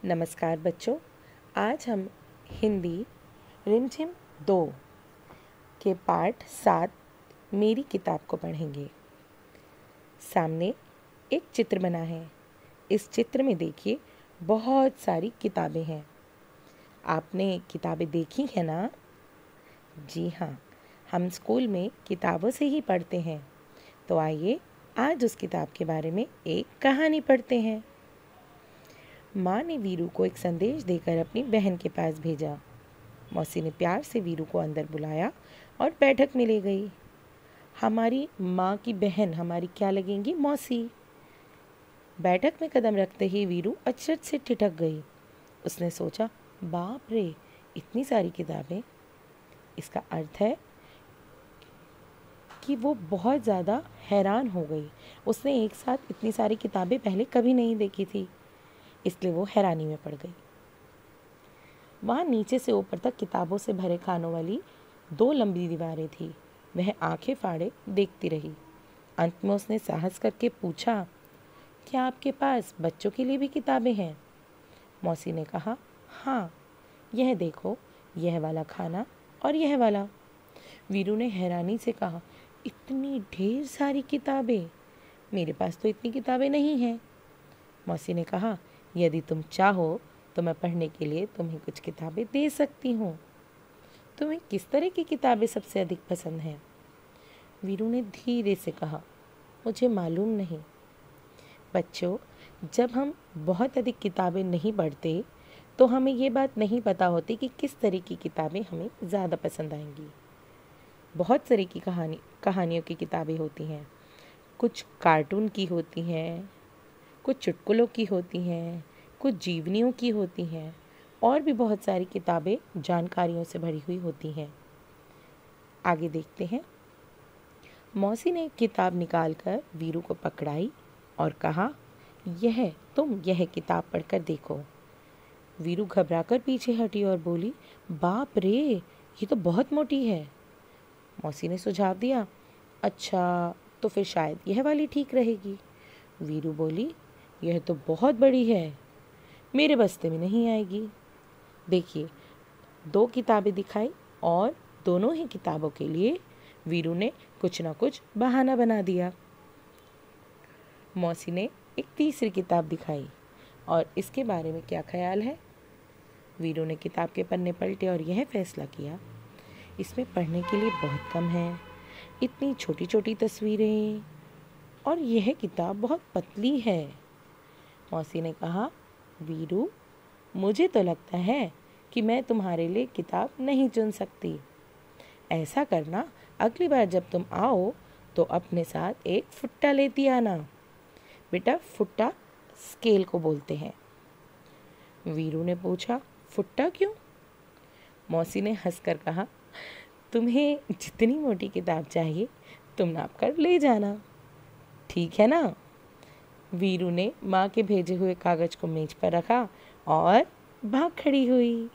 नमस्कार बच्चों, आज हम हिंदी रिमझिम 2 के पाठ 7 मेरी किताब को पढ़ेंगे। सामने एक चित्र बना है। इस चित्र में देखिए बहुत सारी किताबें हैं। आपने किताबें देखी हैं ना? जी हाँ, हम स्कूल में किताबों से ही पढ़ते हैं। तो आइए आज उस किताब के बारे में एक कहानी पढ़ते हैं। माँ ने वीरू को एक संदेश देकर अपनी बहन के पास भेजा। मौसी ने प्यार से वीरू को अंदर बुलाया और बैठक में ले गई। हमारी माँ की बहन हमारी क्या लगेंगी? मौसी। बैठक में कदम रखते ही वीरू अचरज से ठिठक गई। उसने सोचा, बाप रे, इतनी सारी किताबें। इसका अर्थ है कि वो बहुत ज़्यादा हैरान हो गई। उसने एक साथ इतनी सारी किताबें पहले कभी नहीं देखी थी, इसलिए वो हैरानी में पड़ गई। वहाँ नीचे से ऊपर तक किताबों से भरे खानों वाली 2 लंबी दीवारें थी। वह आंखें फाड़े देखती रही। अंत में उसने साहस करके पूछा, क्या आपके पास बच्चों के लिए भी किताबें हैं? मौसी ने कहा, हाँ, यह देखो, यह वाला खाना और यह वाला। वीरू ने हैरानी से कहा, इतनी ढेर सारी किताबें, मेरे पास तो इतनी किताबें नहीं हैं। मौसी ने कहा, यदि तुम चाहो तो मैं पढ़ने के लिए तुम्हें कुछ किताबें दे सकती हूँ। तुम्हें किस तरह की किताबें सबसे अधिक पसंद हैं? वीरू ने धीरे से कहा, मुझे मालूम नहीं। बच्चों, जब हम बहुत अधिक किताबें नहीं पढ़ते तो हमें ये बात नहीं पता होती कि किस तरह की किताबें हमें ज़्यादा पसंद आएंगी। बहुत तरह की कहानियों की किताबें होती हैं। कुछ कार्टून की होती हैं, कुछ चुटकुलों की होती हैं, कुछ जीवनियों की होती हैं और भी बहुत सारी किताबें जानकारियों से भरी हुई होती हैं। आगे देखते हैं। मौसी ने एक किताब निकालकर वीरू को पकड़ाई और कहा, तुम यह किताब पढ़कर देखो। वीरू घबराकर पीछे हटी और बोली, बाप रे, ये तो बहुत मोटी है। मौसी ने सुझाव दिया, अच्छा, तो फिर शायद यह वाली ठीक रहेगी। वीरू बोली, यह तो बहुत बड़ी है, मेरे बस्ते में नहीं आएगी। देखिए, 2 किताबें दिखाई और दोनों ही किताबों के लिए वीरू ने कुछ ना कुछ बहाना बना दिया। मौसी ने एक तीसरी किताब दिखाई और इसके बारे में क्या ख्याल है? वीरू ने किताब के पन्ने पलटे और यह फैसला किया, इसमें पढ़ने के लिए बहुत कम है, इतनी छोटी छोटी तस्वीरें, और यह किताब बहुत पतली है। मौसी ने कहा, वीरू, मुझे तो लगता है कि मैं तुम्हारे लिए किताब नहीं चुन सकती। ऐसा करना, अगली बार जब तुम आओ तो अपने साथ एक फुट्टा लेती आना। बेटा, फुट्टा स्केल को बोलते हैं। वीरू ने पूछा, फुट्टा क्यों? मौसी ने हंसकर कहा, तुम्हें जितनी मोटी किताब चाहिए तुम नाप कर ले जाना, ठीक है ना? वीरू ने माँ के भेजे हुए कागज को मेज पर रखा और भाग खड़ी हुई।